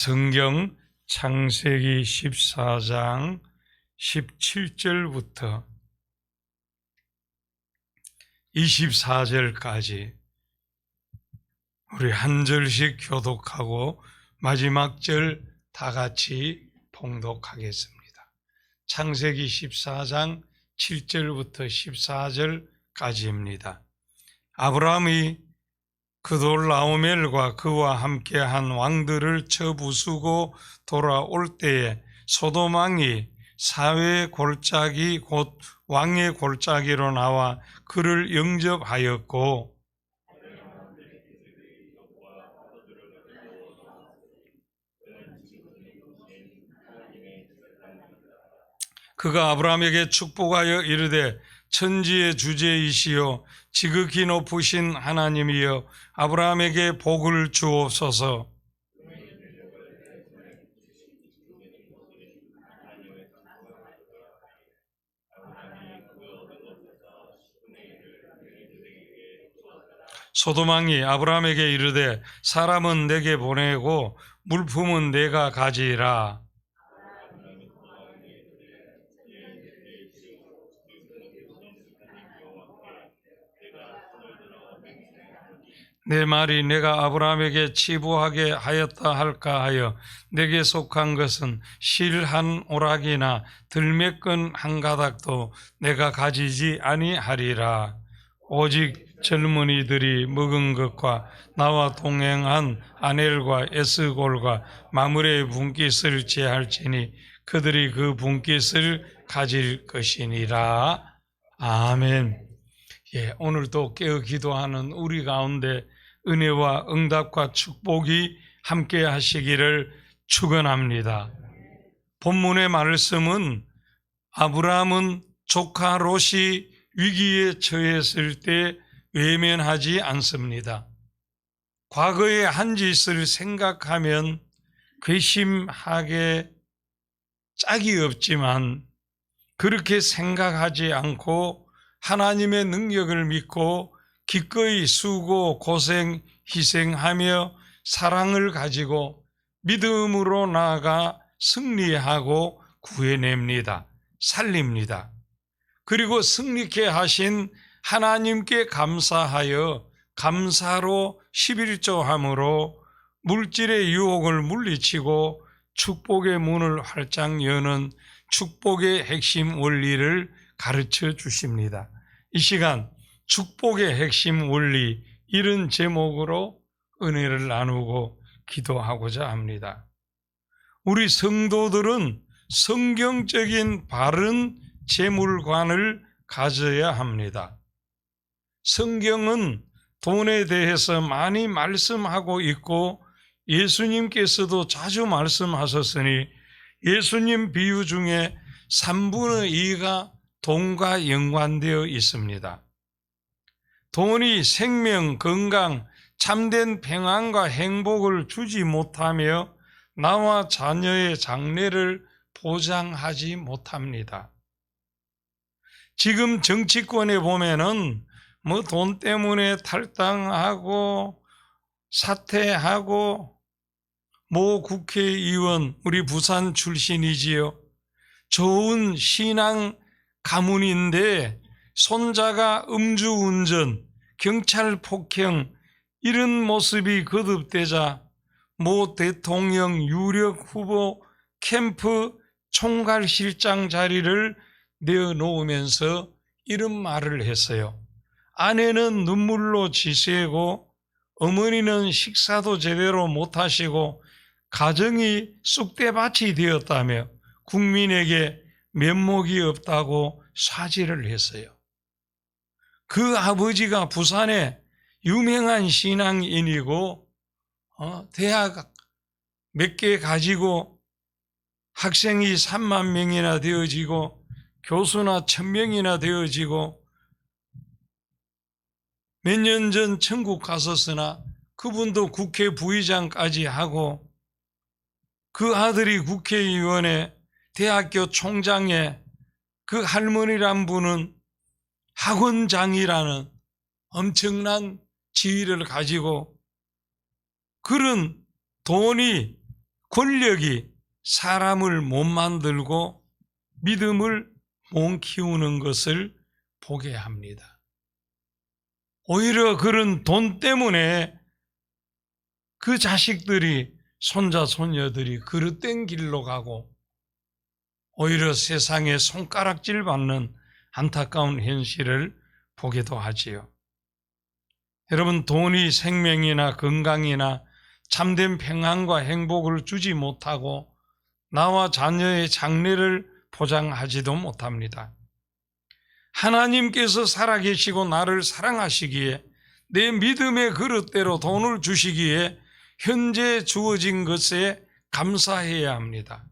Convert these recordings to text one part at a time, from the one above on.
성경 창세기 14장 17절부터 24절까지 우리 한 절씩 교독하고 마지막 절 다 같이 봉독하겠습니다. 창세기 14장 7절부터 14절까지입니다. 아브라함이 그돌라오멜과 그와 함께한 왕들을 쳐 부수고 돌아올 때에 소돔 왕이 사회의 골짜기 곧 왕의 골짜기로 나와 그를 영접하였고 그가 아브라함에게 축복하여 이르되 천지의 주제이시요 지극히 높으신 하나님이여 아브라함에게 복을 주옵소서. 소돔 왕이 아브라함에게 이르되 사람은 내게 보내고 물품은 내가 가지라. 내 말이 내가 아브라함에게 치부하게 하였다 할까 하여 내게 속한 것은 실 한 오락이나 들매끈 한 가닥도 내가 가지지 아니하리라. 오직 젊은이들이 먹은 것과 나와 동행한 아넬과 에스골과 마므레의 분깃을 제할지니 그들이 그 분깃을 가질 것이니라. 아멘. 오늘도 깨어 기도하는 우리 가운데 은혜와 응답과 축복이 함께 하시기를 축원합니다. 본문의 말씀은 아브라함은 조카 롯이 위기에 처했을 때 외면하지 않습니다. 과거의 한 짓을 생각하면 괘씸하게 짝이 없지만 그렇게 생각하지 않고 하나님의 능력을 믿고 기꺼이 수고, 고생, 희생하며 사랑을 가지고 믿음으로 나아가 승리하고 구해냅니다. 살립니다. 그리고 승리케 하신 하나님께 감사하여 감사로 11조함으로 물질의 유혹을 물리치고 축복의 문을 활짝 여는 축복의 핵심 원리를 가르쳐 주십니다. 이 시간 축복의 핵심 원리 이런 제목으로 은혜를 나누고 기도하고자 합니다. 우리 성도들은 성경적인 바른 재물관을 가져야 합니다. 성경은 돈에 대해서 많이 말씀하고 있고 예수님께서도 자주 말씀하셨으니 예수님 비유 중에 3분의 2가 돈과 연관되어 있습니다. 돈이 생명, 건강, 참된 평안과 행복을 주지 못하며 나와 자녀의 장래를 보장하지 못합니다. 지금 정치권에 보면은 돈 때문에 탈당하고 사퇴하고 모 국회의원 우리 부산 출신이지요. 좋은 신앙 가문인데 손자가 음주운전, 경찰 폭행 이런 모습이 거듭되자 모 대통령 유력 후보 캠프 총괄실장 자리를 내어놓으면서 이런 말을 했어요. 아내는 눈물로 지새고 어머니는 식사도 제대로 못하시고 가정이 쑥대밭이 되었다며 국민에게 면목이 없다고 사죄를 했어요. 그 아버지가 부산에 유명한 신앙인이고 대학 몇 개 가지고 학생이 3만 명이나 되어지고 교수나 1000명이나 되어지고 몇 년 전 천국 갔었으나 그분도 국회 부의장까지 하고 그 아들이 국회의원에 대학교 총장에 그 할머니란 분은 학원장이라는 엄청난 지위를 가지고 그런 돈이 권력이 사람을 못 만들고 믿음을 못 키우는 것을 보게 합니다. 오히려 그런 돈 때문에 그 자식들이, 손자 손녀들이 그릇된 길로 가고 오히려 세상에 손가락질 받는 안타까운 현실을 보기도 하지요. 여러분, 돈이 생명이나 건강이나 참된 평안과 행복을 주지 못하고 나와 자녀의 장래를 보장하지도 못합니다. 하나님께서 살아계시고 나를 사랑하시기에 내 믿음의 그릇대로 돈을 주시기에 현재 주어진 것에 감사해야 합니다.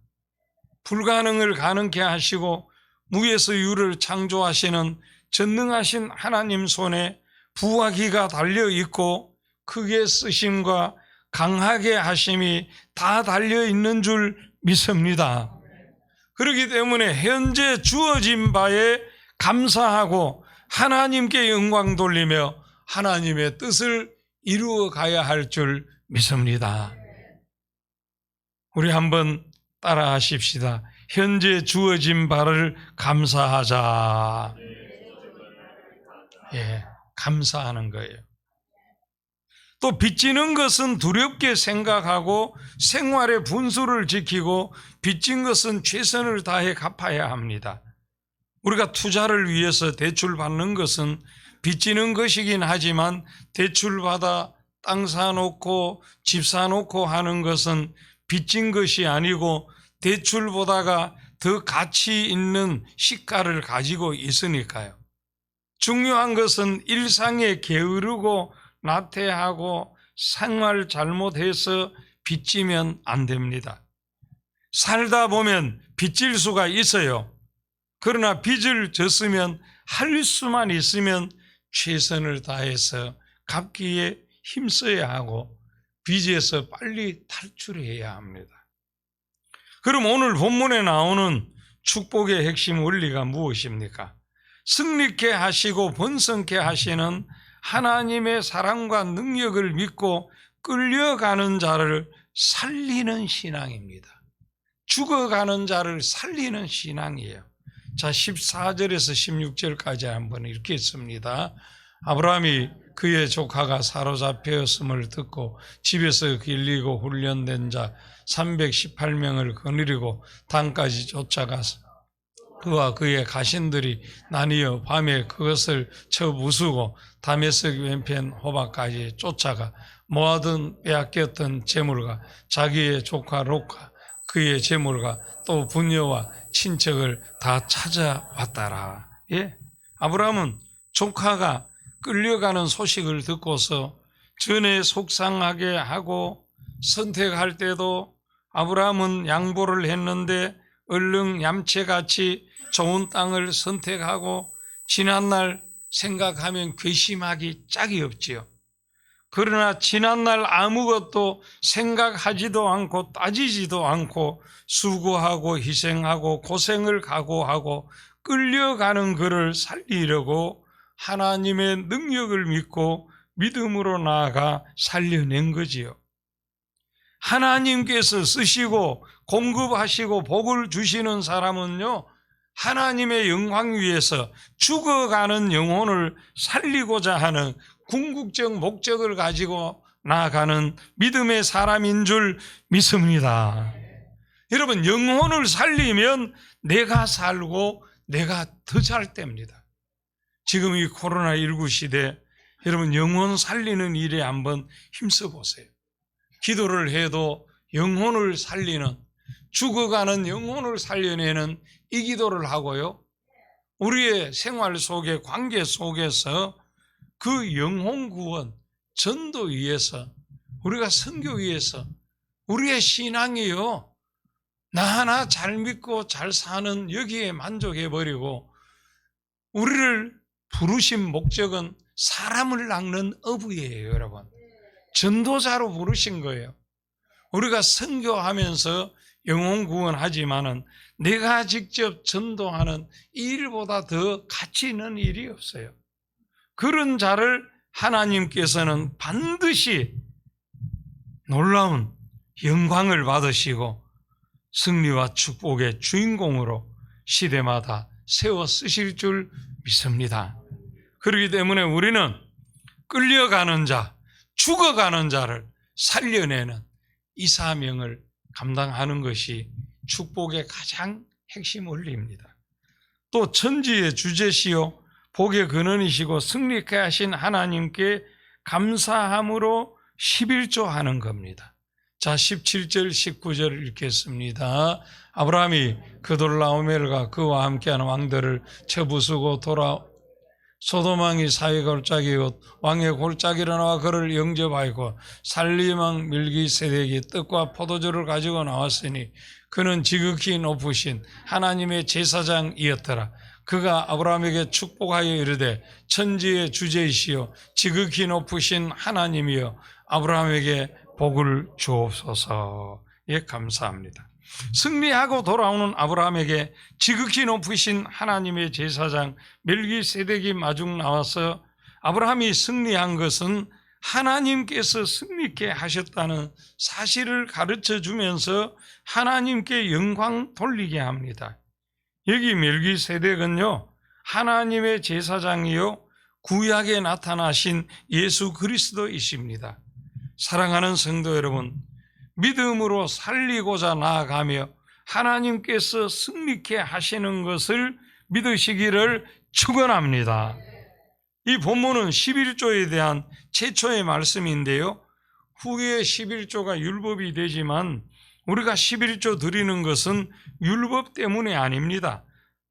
불가능을 가능케 하시고 무에서 유를 창조하시는 전능하신 하나님 손에 부하기가 달려있고 크게 쓰심과 강하게 하심이 다 달려있는 줄 믿습니다. 그렇기 때문에 현재 주어진 바에 감사하고 하나님께 영광 돌리며 하나님의 뜻을 이루어 가야 할 줄 믿습니다. 우리 한번 따라 하십시다. 현재 주어진 바를 감사하자. 예, 감사하는 거예요. 또 빚지는 것은 두렵게 생각하고 생활의 분수를 지키고 빚진 것은 최선을 다해 갚아야 합니다. 우리가 투자를 위해서 대출받는 것은 빚지는 것이긴 하지만 대출받아 땅 사놓고 집 사놓고 하는 것은 빚진 것이 아니고 대출보다가 더 가치 있는 시가를 가지고 있으니까요. 중요한 것은 일상에 게으르고 나태하고 생활 잘못해서 빚지면 안 됩니다. 살다 보면 빚질 수가 있어요. 그러나 빚을 졌으면 할 수만 있으면 최선을 다해서 갚기에 힘써야 하고 빚에서 빨리 탈출해야 합니다. 그럼 오늘 본문에 나오는 축복의 핵심 원리가 무엇입니까? 승리케 하시고 번성케 하시는 하나님의 사랑과 능력을 믿고 끌려가는 자를 살리는 신앙입니다. 죽어가는 자를 살리는 신앙이에요. 자, 14절에서 16절까지 한번 읽겠습니다. 아브라함이 그의 조카가 사로잡혔음을 듣고 집에서 길리고 훈련된 자 318명을 거느리고 단까지 쫓아가서 그와 그의 가신들이 나뉘어 밤에 그것을 쳐 부수고 다메섹 왼편 호박까지 쫓아가 모아둔 빼앗겼던 재물과 자기의 조카 롯과 그의 재물과 또 부녀와 친척을 다 찾아왔더라. 예, 아브라함은 조카가 끌려가는 소식을 듣고서 전에 속상하게 하고 선택할 때도 아브라함은 양보를 했는데 얼른 얌체같이 좋은 땅을 선택하고 지난날 생각하면 괘씸하기 짝이 없지요. 그러나 지난날 아무것도 생각하지도 않고 따지지도 않고 수고하고 희생하고 고생을 각오하고 끌려가는 그를 살리려고 하나님의 능력을 믿고 믿음으로 나아가 살려낸 거지요. 하나님께서 쓰시고 공급하시고 복을 주시는 사람은요, 하나님의 영광 위에서 죽어가는 영혼을 살리고자 하는 궁극적 목적을 가지고 나아가는 믿음의 사람인 줄 믿습니다. 여러분, 영혼을 살리면 내가 살고 내가 더 잘 됩니다. 지금 이 코로나19 시대, 여러분 영혼 살리는 일에 한번 힘써 보세요. 기도를 해도 영혼을 살리는, 죽어가는 영혼을 살려내는 이 기도를 하고요, 우리의 생활 속에, 관계 속에서 그 영혼 구원, 전도 위해서, 우리가 선교 위해서 우리의 신앙이요, 나 하나 잘 믿고 잘 사는 여기에 만족해버리고 우리를 부르신 목적은 사람을 낚는 어부예요. 여러분, 전도자로 부르신 거예요. 우리가 선교하면서 영혼 구원하지만은 내가 직접 전도하는 이 일보다 더 가치 있는 일이 없어요. 그런 자를 하나님께서는 반드시 놀라운 영광을 받으시고 승리와 축복의 주인공으로 시대마다 세워 쓰실 줄 믿습니다. 그렇기 때문에 우리는 끌려가는 자, 죽어가는 자를 살려내는 이 사명을 감당하는 것이 축복의 가장 핵심 원리입니다. 또 천지의 주제시요 복의 근원이시고 승리케 하신 하나님께 감사함으로 11조 하는 겁니다. 자, 17절 19절 읽겠습니다. 아브라함이 그돌라오멜과 그와 함께하는 왕들을 쳐부수고 돌아 소돔왕이 사위 골짜기요 왕의 골짜기로 나와 그를 영접하였고 살림왕 밀기세덱이 떡과 포도주를 가지고 나왔으니 그는 지극히 높으신 하나님의 제사장이었더라. 그가 아브라함에게 축복하여 이르되 천지의 주제이시여 지극히 높으신 하나님이여 아브라함에게 복을 주옵소서. 예, 감사합니다. 승리하고 돌아오는 아브라함에게 지극히 높으신 하나님의 제사장 멜기세덱이 마중 나와서 아브라함이 승리한 것은 하나님께서 승리케 하셨다는 사실을 가르쳐 주면서 하나님께 영광 돌리게 합니다. 여기 멜기세덱은요, 하나님의 제사장이요 구약에 나타나신 예수 그리스도이십니다. 사랑하는 성도 여러분, 믿음으로 살리고자 나아가며 하나님께서 승리케 하시는 것을 믿으시기를 축원합니다. 이 본문은 11조에 대한 최초의 말씀인데요, 후에 11조가 율법이 되지만 우리가 11조 드리는 것은 율법 때문이 아닙니다.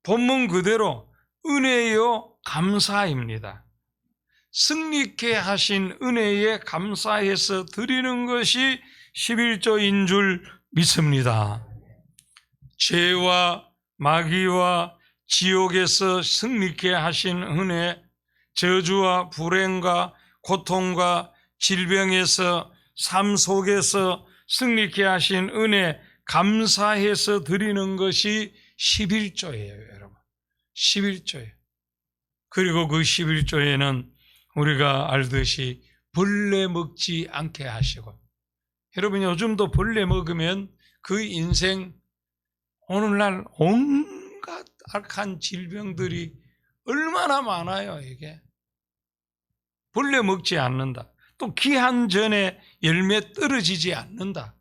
본문 그대로 은혜요 감사입니다. 승리케 하신 은혜에 감사해서 드리는 것이 11조인 줄 믿습니다. 죄와 마귀와 지옥에서 승리케 하신 은혜, 저주와 불행과 고통과 질병에서 삶 속에서 승리케 하신 은혜 감사해서 드리는 것이 11조예요, 여러분. 11조예요. 그리고 그 11조에는 우리가 알듯이 벌레 먹지 않게 하시고, 여러분 요즘도 벌레 먹으면 그 인생 오늘날 온갖 악한 질병들이 얼마나 많아요. 이게 벌레 먹지 않는다. 또 기한 전에 열매 떨어지지 않는다.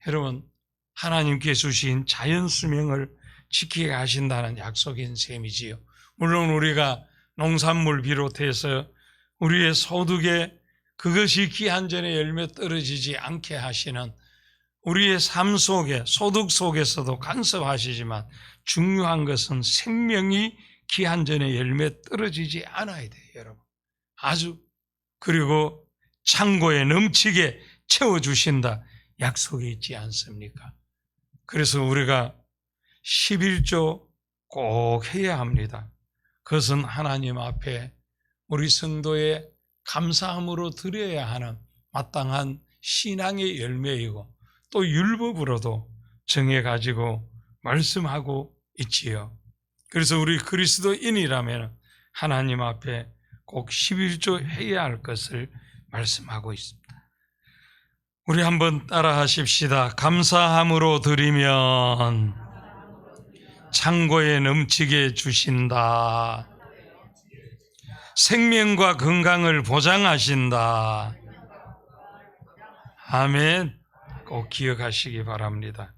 여러분 하나님께 주신 자연 수명을 지키게 하신다는 약속인 셈이지요. 물론 우리가 농산물 비롯해서 우리의 소득에 그것이 기한 전에 열매 떨어지지 않게 하시는 우리의 삶 속에 소득 속에서도 간섭하시지만 중요한 것은 생명이 기한 전에 열매 떨어지지 않아야 돼요, 여러분. 아주 그리고 창고에 넘치게 채워주신다 약속이 있지 않습니까? 그래서 우리가 11조 꼭 해야 합니다. 그것은 하나님 앞에 우리 성도의 감사함으로 드려야 하는 마땅한 신앙의 열매이고 또 율법으로도 정해가지고 말씀하고 있지요. 그래서 우리 그리스도인이라면 하나님 앞에 꼭 11조 해야 할 것을 말씀하고 있습니다. 우리 한번 따라 하십시다. 감사함으로 드리면 창고에 넘치게 주신다. 생명과 건강을 보장하신다. 아멘. 꼭 기억하시기 바랍니다.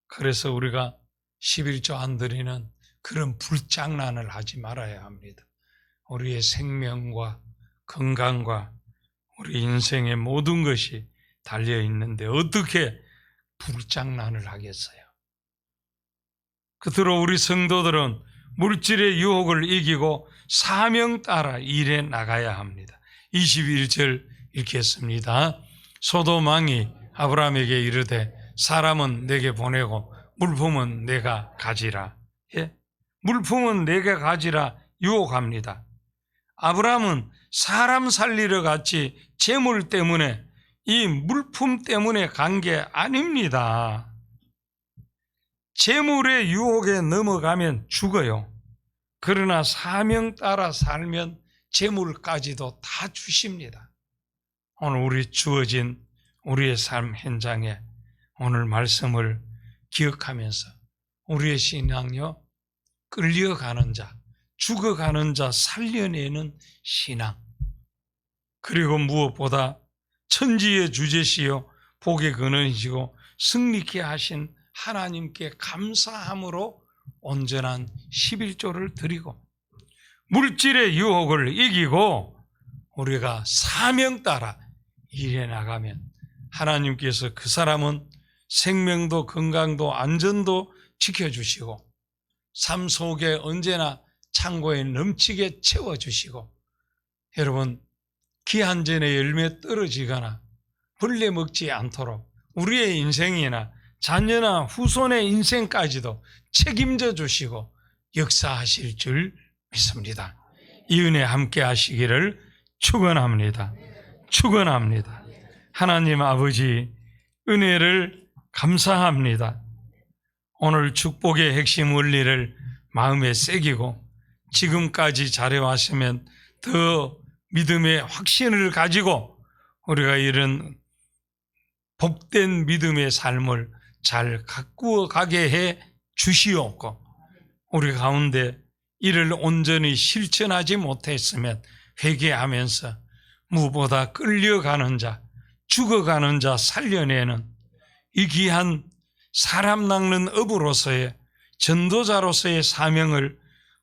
그래서 우리가 11조 안 드리는 그런 불장난을 하지 말아야 합니다. 우리의 생명과 건강과 우리 인생의 모든 것이 달려있는데 어떻게 불장난을 하겠어요? 그대로 우리 성도들은 물질의 유혹을 이기고 사명 따라 일해 나가야 합니다. 21절 읽겠습니다. 소돔 왕이 아브라함에게 이르되 사람은 내게 보내고 물품은 내가 가지라. 예? 물품은 내게 가지라 유혹합니다. 아브라함은 사람 살리러 갔지 재물 때문에 이 물품 때문에 간 게 아닙니다. 재물의 유혹에 넘어가면 죽어요. 그러나 사명 따라 살면 재물까지도 다 주십니다. 오늘 우리 주어진 우리의 삶 현장에 오늘 말씀을 기억하면서 우리의 신앙요, 끌려가는 자, 죽어가는 자 살려내는 신앙, 그리고 무엇보다 천지의 주제시요 복의 근원이시고 승리케 하신 하나님께 감사함으로 온전한 11조를 드리고 물질의 유혹을 이기고 우리가 사명 따라 일해 나가면 하나님께서 그 사람은 생명도 건강도 안전도 지켜주시고 삶 속에 언제나 창고에 넘치게 채워주시고, 여러분 귀한 전의 열매 떨어지거나 벌레 먹지 않도록 우리의 인생이나 자녀나 후손의 인생까지도 책임져 주시고 역사하실 줄 믿습니다. 이 은혜 함께 하시기를 축원합니다. 축원합니다. 하나님 아버지 은혜를 감사합니다. 오늘 축복의 핵심 원리를 마음에 새기고 지금까지 잘해왔으면 더 믿음의 확신을 가지고 우리가 이런 복된 믿음의 삶을 잘 가꾸어 가게 해 주시옵고, 우리 가운데 이를 온전히 실천하지 못했으면 회개하면서 무보다 끌려가는 자, 죽어가는 자 살려내는 이 귀한 사람 낚는 업으로서의 전도자로서의 사명을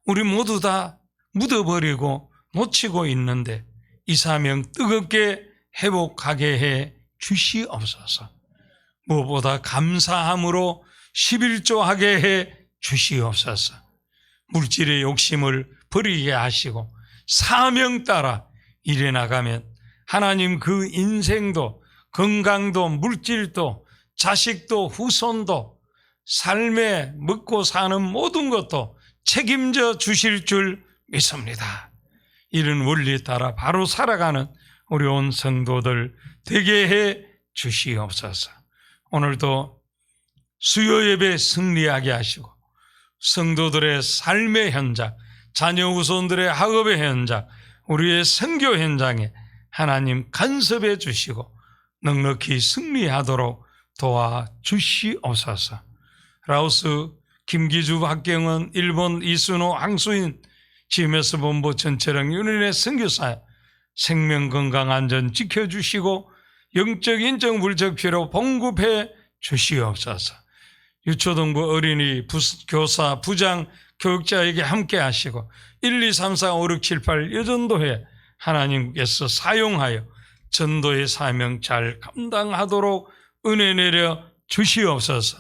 우리 모두 다 묻어버리고 놓치고 있는데 이 사명 뜨겁게 회복하게 해 주시옵소서. 무엇보다 감사함으로 11조 하게 해 주시옵소서. 물질의 욕심을 버리게 하시고 사명 따라 일해 나가면 하나님 그 인생도 건강도 물질도 자식도 후손도 삶에 먹고 사는 모든 것도 책임져 주실 줄 믿습니다. 이런 원리에 따라 바로 살아가는 우리 온 성도들 되게 해 주시옵소서. 오늘도 수요 예배 승리하게 하시고 성도들의 삶의 현장, 자녀 후손들의 학업의 현장, 우리의 선교 현장에 하나님 간섭해 주시고 넉넉히 승리하도록 도와주시옵소서. 라오스 김기주, 박경은, 일본 이순호, 황수인, GMS 본부 전체령 윤인의 선교사 생명 건강 안전 지켜주시고 영적 인적 물적 필요 봉급해 주시옵소서. 유초등부 어린이 교사 부장 교육자에게 함께 하시고 1, 2, 3, 4, 5, 6, 7, 8 여전도회 하나님께서 사용하여 전도의 사명 잘 감당하도록 은혜 내려 주시옵소서.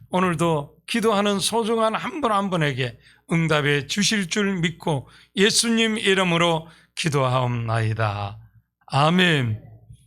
오늘도 기도하는 소중한 한 분 한 분에게 응답해 주실 줄 믿고 예수님 이름으로 기도하옵나이다. 아멘.